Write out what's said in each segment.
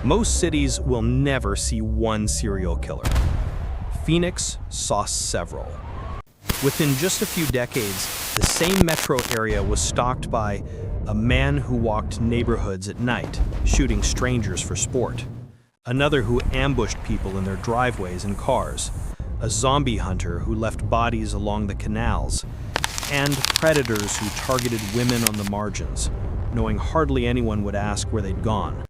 Most cities will never see one serial killer. Phoenix saw several. Within just a few decades, the same metro area was stalked by a man who walked neighborhoods at night, shooting strangers for sport, another who ambushed people in their driveways and cars, a zombie hunter who left bodies along the canals, and predators who targeted women on the margins, knowing hardly anyone would ask where they'd gone.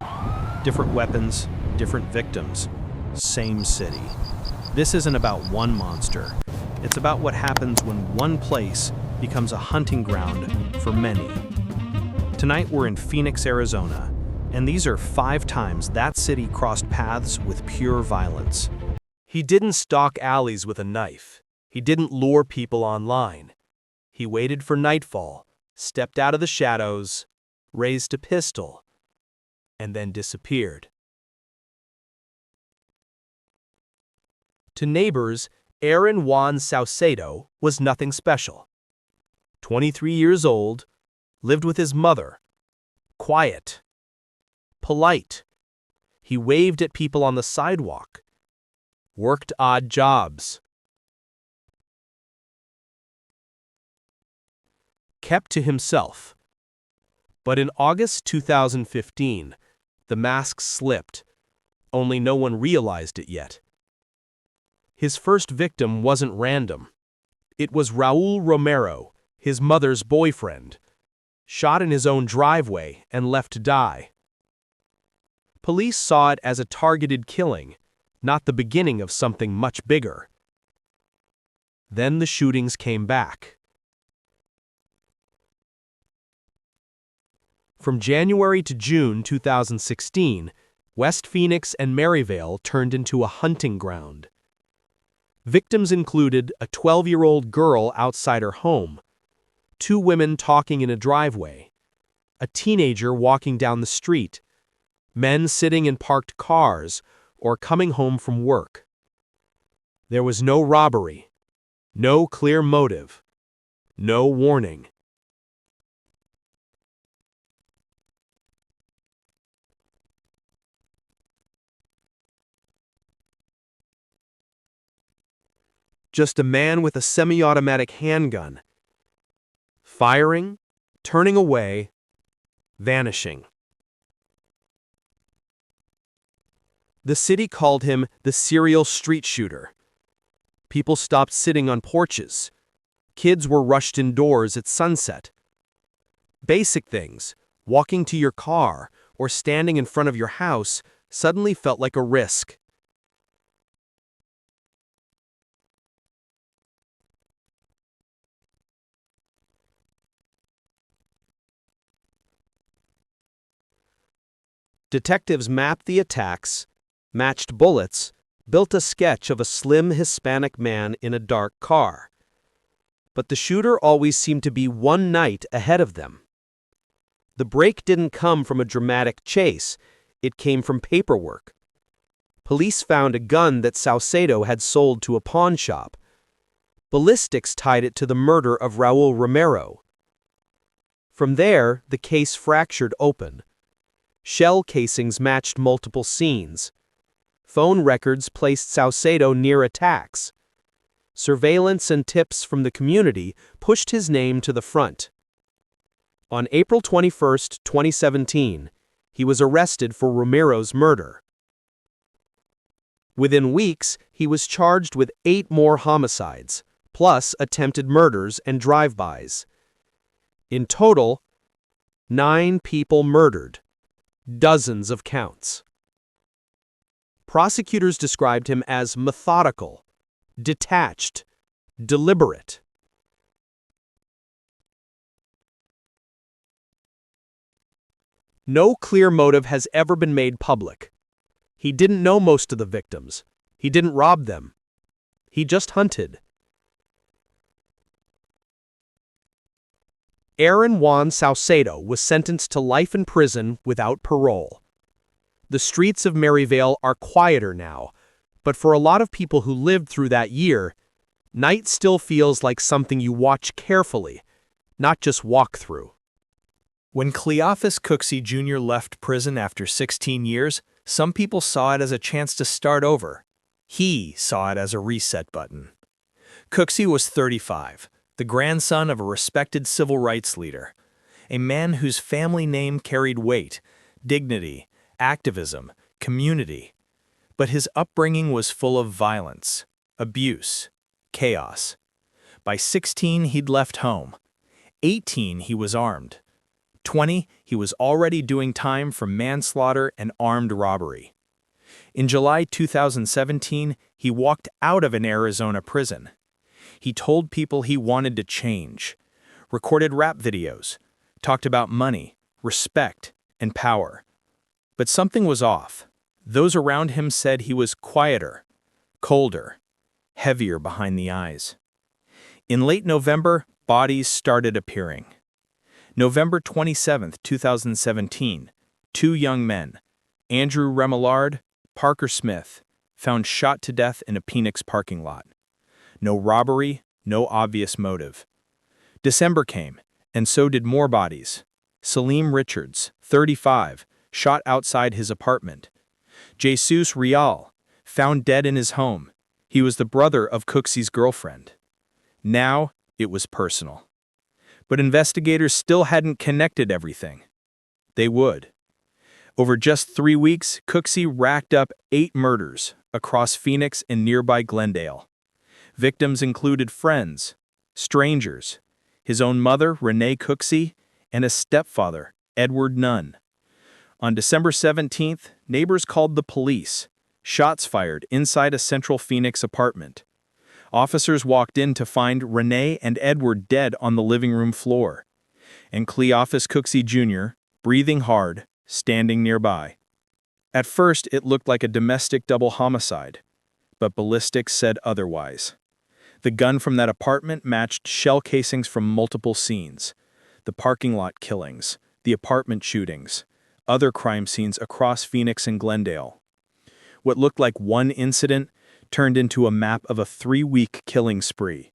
Different weapons, different victims, same city. This isn't about one monster. It's about what happens when one place becomes a hunting ground for many. Tonight we're in Phoenix, Arizona, and these are 5 times that city crossed paths with pure violence. He didn't stalk alleys with a knife. He didn't lure people online. He waited for nightfall, stepped out of the shadows, raised a pistol, and then disappeared. To neighbors, Aaron Juan Saucedo was nothing special. 23 years old, lived with his mother. Quiet. Polite. He waved at people on the sidewalk. Worked odd jobs. Kept to himself. But in August 2015, the mask slipped, only no one realized it yet. His first victim wasn't random. It was Raul Romero, his mother's boyfriend, shot in his own driveway and left to die. Police saw it as a targeted killing, not the beginning of something much bigger. Then the shootings came back. From January to June 2016, West Phoenix and Maryvale turned into a hunting ground. Victims included a 12-year-old girl outside her home, 2 women talking in a driveway, a teenager walking down the street, men sitting in parked cars or coming home from work. There was no robbery, no clear motive, no warning. Just a man with a semi-automatic handgun, firing, turning away, vanishing. The city called him the serial street shooter. People stopped sitting on porches. Kids were rushed indoors at sunset. Basic things, walking to your car or standing in front of your house, suddenly felt like a risk. Detectives mapped the attacks, matched bullets, built a sketch of a slim Hispanic man in a dark car. But the shooter always seemed to be one night ahead of them. The break didn't come from a dramatic chase, it came from paperwork. Police found a gun that Saucedo had sold to a pawn shop. Ballistics tied it to the murder of Raul Romero. From there, the case fractured open. Shell casings matched multiple scenes. Phone records placed Saucedo near attacks. Surveillance and tips from the community pushed his name to the front. On April 21, 2017, he was arrested for Romero's murder. Within weeks, he was charged with 8 more homicides, plus attempted murders and drive-bys. In total, 9 people murdered. Dozens of counts. Prosecutors described him as methodical, detached, deliberate. No clear motive has ever been made public. He didn't know most of the victims. He didn't rob them. He just hunted. Aaron Juan Saucedo was sentenced to life in prison without parole. The streets of Maryvale are quieter now, but for a lot of people who lived through that year, night still feels like something you watch carefully, not just walk through. When Caius Cooksey Jr. left prison after 16 years, Some people saw it as a chance to start over. He saw it as a reset button. Cooksey was 35, the grandson of a respected civil rights leader, a man whose family name carried weight, dignity, activism, community. But his upbringing was full of violence, abuse, chaos. By 16, he'd left home. 18, he was armed. 20, he was already doing time for manslaughter and armed robbery. In July 2017, he walked out of an Arizona prison. He told people he wanted to change, recorded rap videos, talked about money, respect, and power. But something was off. Those around him said he was quieter, colder, heavier behind the eyes. In late November, bodies started appearing. November 27, 2017, two young men, Andrew Remillard, Parker Smith, found shot to death in a Phoenix parking lot. No robbery, no obvious motive. December came, and so did more bodies. Salim Richards, 35, shot outside his apartment. Jesus Rial, found dead in his home. He was the brother of Cooksey's girlfriend. Now, it was personal. But investigators still hadn't connected everything. They would. Over just 3 weeks, Cooksey racked up 8 murders across Phoenix and nearby Glendale. Victims included friends, strangers, his own mother, Renee Cooksey, and his stepfather, Edward Nunn. On December 17th, neighbors called the police. Shots fired inside a central Phoenix apartment. Officers walked in to find Renee and Edward dead on the living room floor, and Cleophas Cooksey Jr., breathing hard, standing nearby. At first, it looked like a domestic double homicide, but ballistics said otherwise. The gun from that apartment matched shell casings from multiple scenes: the parking lot killings, the apartment shootings, other crime scenes across Phoenix and Glendale. What looked like one incident turned into a map of a 3-week killing spree.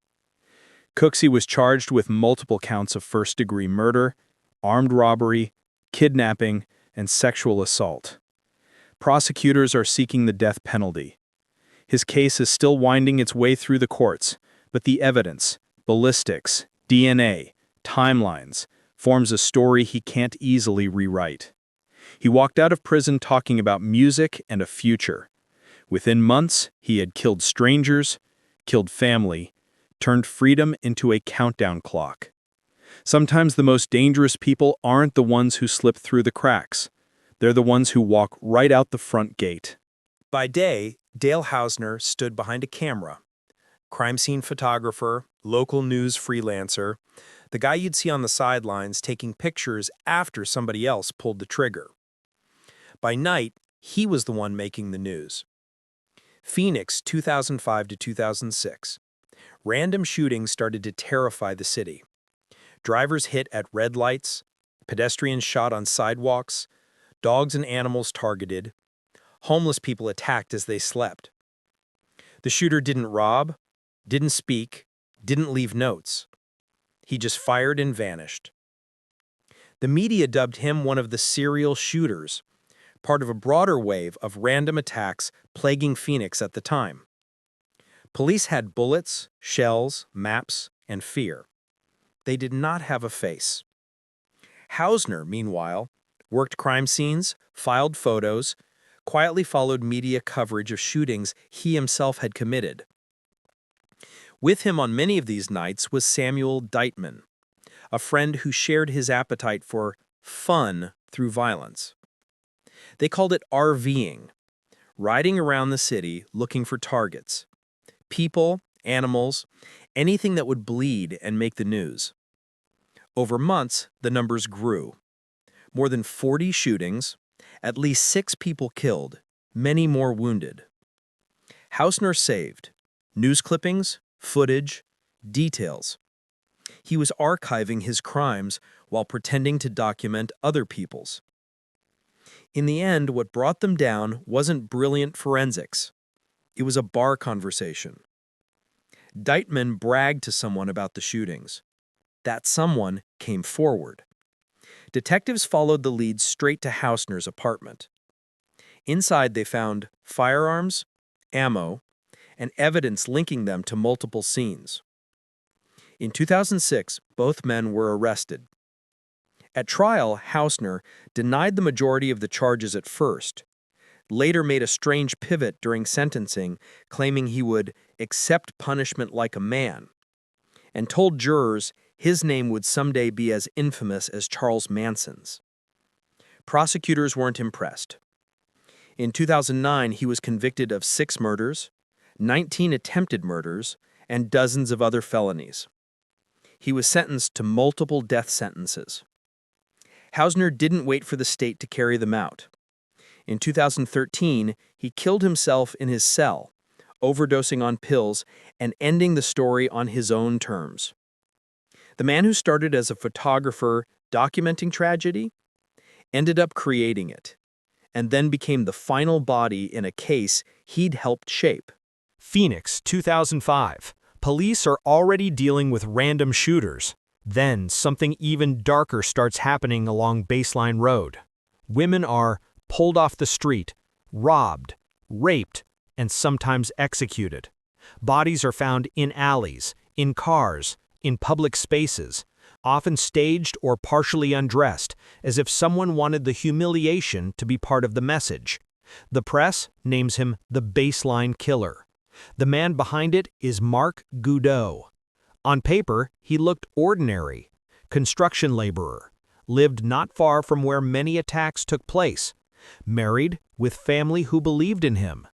Cooksey was charged with multiple counts of first-degree murder, armed robbery, kidnapping, and sexual assault. Prosecutors are seeking the death penalty. His case is still winding its way through the courts, but the evidence, ballistics, DNA, timelines, forms a story he can't easily rewrite. He walked out of prison talking about music and a future. Within months, he had killed strangers, killed family, turned freedom into a countdown clock. Sometimes the most dangerous people aren't the ones who slip through the cracks. They're the ones who walk right out the front gate. By day, Dale Hausner stood behind a camera. Crime scene photographer, local news freelancer, the guy you'd see on the sidelines taking pictures after somebody else pulled the trigger. By night, he was the one making the news. Phoenix, 2005 to 2006. Random shootings started to terrify the city. Drivers hit at red lights, pedestrians shot on sidewalks, dogs and animals targeted, homeless people attacked as they slept. The shooter didn't rob, didn't speak, didn't leave notes. He just fired and vanished. The media dubbed him one of the serial shooters, part of a broader wave of random attacks plaguing Phoenix at the time. Police had bullets, shells, maps, and fear. They did not have a face. Hausner, meanwhile, worked crime scenes, filed photos, quietly followed media coverage of shootings he himself had committed. With him on many of these nights was Samuel Deitman, a friend who shared his appetite for fun through violence. They called it RVing, riding around the city looking for targets. People, animals, anything that would bleed and make the news. Over months, the numbers grew. More than 40 shootings, at least 6 people killed, many more wounded. Hausner saved news clippings, footage, details. He was archiving his crimes while pretending to document other people's. In the end, what brought them down wasn't brilliant forensics. It was a bar conversation. Deitman bragged to someone about the shootings. That someone came forward. Detectives followed the lead straight to Hausner's apartment. Inside, they found firearms, ammo, and evidence linking them to multiple scenes. In 2006, both men were arrested. At trial, Hausner denied the majority of the charges at first, later made a strange pivot during sentencing, claiming he would accept punishment like a man, and told jurors his name would someday be as infamous as Charles Manson's. Prosecutors weren't impressed. In 2009, he was convicted of 6 murders, 19 attempted murders, and dozens of other felonies. He was sentenced to multiple death sentences. Hausner didn't wait for the state to carry them out. In 2013, he killed himself in his cell, overdosing on pills and ending the story on his own terms. The man who started as a photographer documenting tragedy ended up creating it, and then became the final body in a case he'd helped shape. Phoenix, 2005. Police are already dealing with random shooters. Then something even darker starts happening along Baseline Road. Women are pulled off the street, robbed, raped, and sometimes executed. Bodies are found in alleys, in cars, in public spaces, often staged or partially undressed, as if someone wanted the humiliation to be part of the message. The press names him the Baseline Killer. The man behind it is Marc Goudeau. On paper, he looked ordinary. Construction laborer, lived not far from where many attacks took place, married with family who believed in him.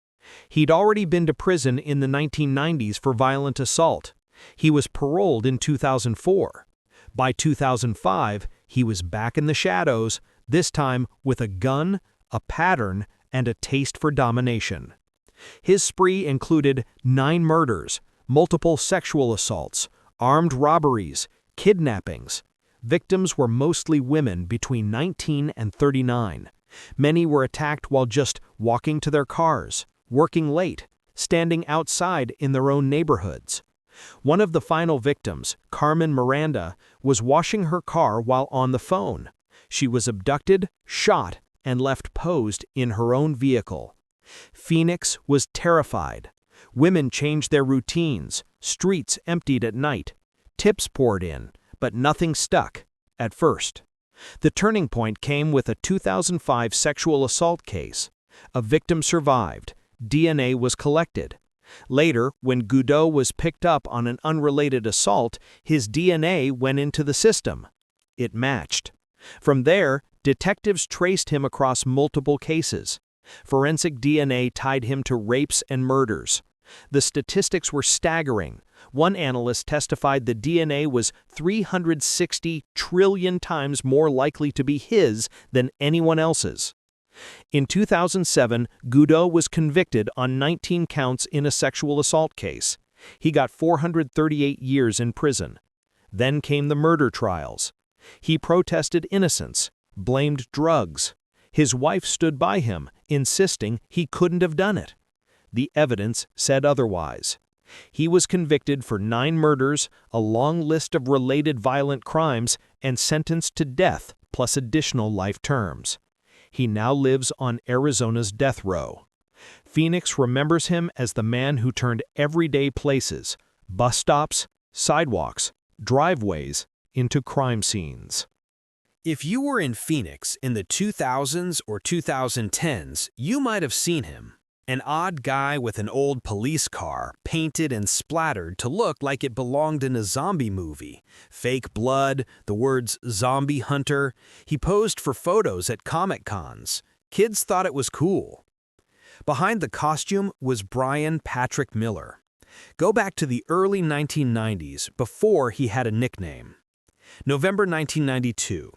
He'd already been to prison in the 1990s for violent assault. He was paroled in 2004. By 2005, he was back in the shadows, this time with a gun, a pattern, and a taste for domination. His spree included 9 murders, multiple sexual assaults, armed robberies, kidnappings. Victims were mostly women between 19 and 39. Many were attacked while just walking to their cars, working late, standing outside in their own neighborhoods. One of the final victims, Carmen Miranda, was washing her car while on the phone. She was abducted, shot, and left posed in her own vehicle. Phoenix was terrified. Women changed their routines, streets emptied at night. Tips poured in, but nothing stuck, at first. The turning point came with a 2005 sexual assault case. A victim survived. DNA was collected. Later, when Goudeau was picked up on an unrelated assault, his DNA went into the system. It matched. From there, detectives traced him across multiple cases. Forensic DNA tied him to rapes and murders. The statistics were staggering. One analyst testified the DNA was 360 trillion times more likely to be his than anyone else's. In 2007, Goudeau was convicted on 19 counts in a sexual assault case. He got 438 years in prison. Then came the murder trials. He protested innocence, blamed drugs. His wife stood by him, insisting he couldn't have done it. The evidence said otherwise. He was convicted for 9 murders, a long list of related violent crimes, and sentenced to death plus additional life terms. He now lives on Arizona's death row. Phoenix remembers him as the man who turned everyday places, bus stops, sidewalks, driveways, into crime scenes. If you were in Phoenix in the 2000s or 2010s, you might have seen him. An odd guy with an old police car, painted and splattered to look like it belonged in a zombie movie. Fake blood, the words "zombie hunter." He posed for photos at Comic Cons. Kids thought it was cool. Behind the costume was Brian Patrick Miller. Go back to the early 1990s, before he had a nickname. November 1992.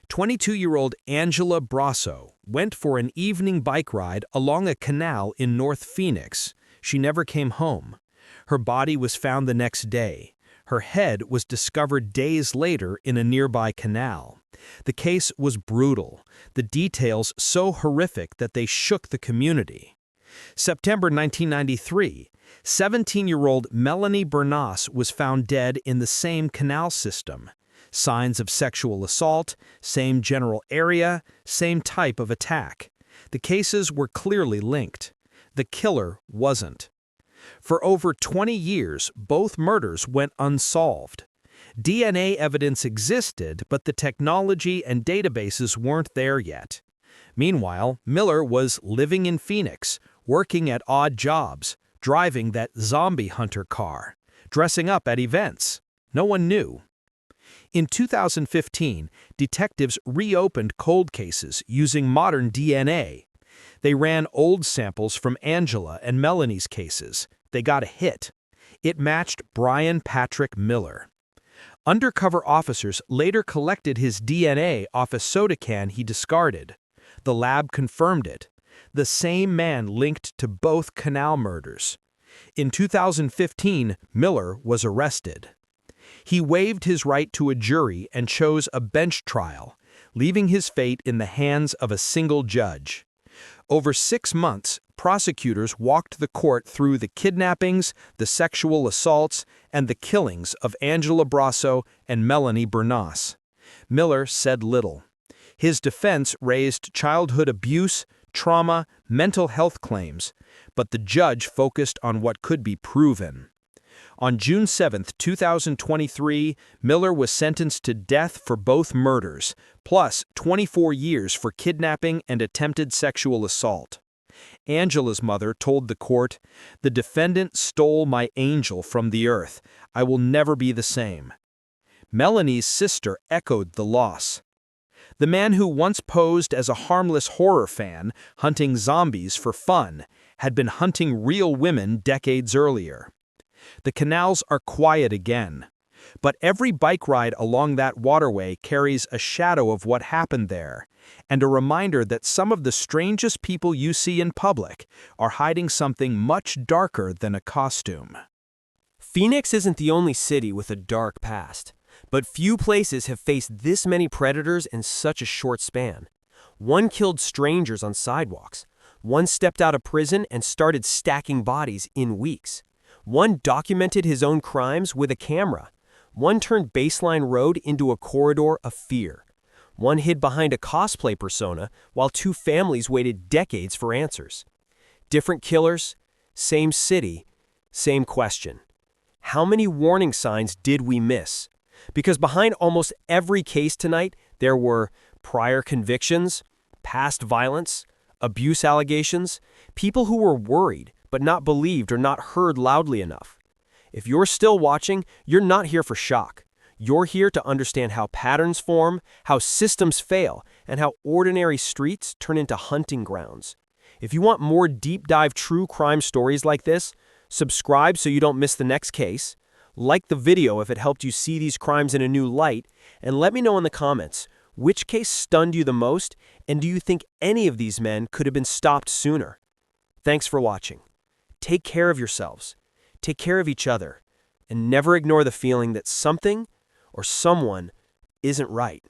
22-year-old Angela Brasso went for an evening bike ride along a canal in North Phoenix. She never came home. Her body was found the next day. Her head was discovered days later in a nearby canal. The case was brutal, the details so horrific that they shook the community. September 1993, 17-year-old Melanie Bernas was found dead in the same canal system. Signs of sexual assault, same general area, same type of attack. The The cases were clearly linked. The killer wasn't. For over 20 years, both murders went unsolved. DNA evidence existed, but the technology and databases weren't there yet. Meanwhile, Miller was living in Phoenix, working at odd jobs, driving that zombie hunter car, dressing up at events. No one knew. In 2015, detectives reopened cold cases using modern DNA. They ran old samples from Angela and Melanie's cases. They got a hit. It matched Brian Patrick Miller. Undercover officers later collected his DNA off a soda can he discarded. The lab confirmed it. The same man linked to both canal murders. In 2015, Miller was arrested. He waived his right to a jury and chose a bench trial, leaving his fate in the hands of a single judge. Over 6 months, prosecutors walked the court through the kidnappings, the sexual assaults, and the killings of Angela Brasso and Melanie Bernas. Miller said little. His defense raised childhood abuse, trauma, mental health claims, but the judge focused on what could be proven. On June 7, 2023, Miller was sentenced to death for both murders, plus 24 years for kidnapping and attempted sexual assault. Angela's mother told the court, "The defendant stole my angel from the earth. I will never be the same." Melanie's sister echoed the loss. The man who once posed as a harmless horror fan, hunting zombies for fun, had been hunting real women decades earlier. The canals are quiet again, but every bike ride along that waterway carries a shadow of what happened there, and a reminder that some of the strangest people you see in public are hiding something much darker than a costume. Phoenix isn't the only city with a dark past, but few places have faced this many predators in such a short span. One killed strangers on sidewalks. One stepped out of prison and started stacking bodies in weeks. One documented his own crimes with a camera. One turned Baseline Road into a corridor of fear. One hid behind a cosplay persona while 2 families waited decades for answers. Different killers, same city, same question. How many warning signs did we miss? Because behind almost every case tonight, there were prior convictions, past violence, abuse allegations, people who were worried but not believed or not heard loudly enough. If you're still watching, you're not here for shock. You're here to understand how patterns form, how systems fail, and how ordinary streets turn into hunting grounds. If you want more deep dive true crime stories like this, subscribe so you don't miss the next case, like the video if it helped you see these crimes in a new light, and let me know in the comments, which case stunned you the most, and do you think any of these men could have been stopped sooner? Thanks for watching. Take care of yourselves, take care of each other, and never ignore the feeling that something or someone isn't right.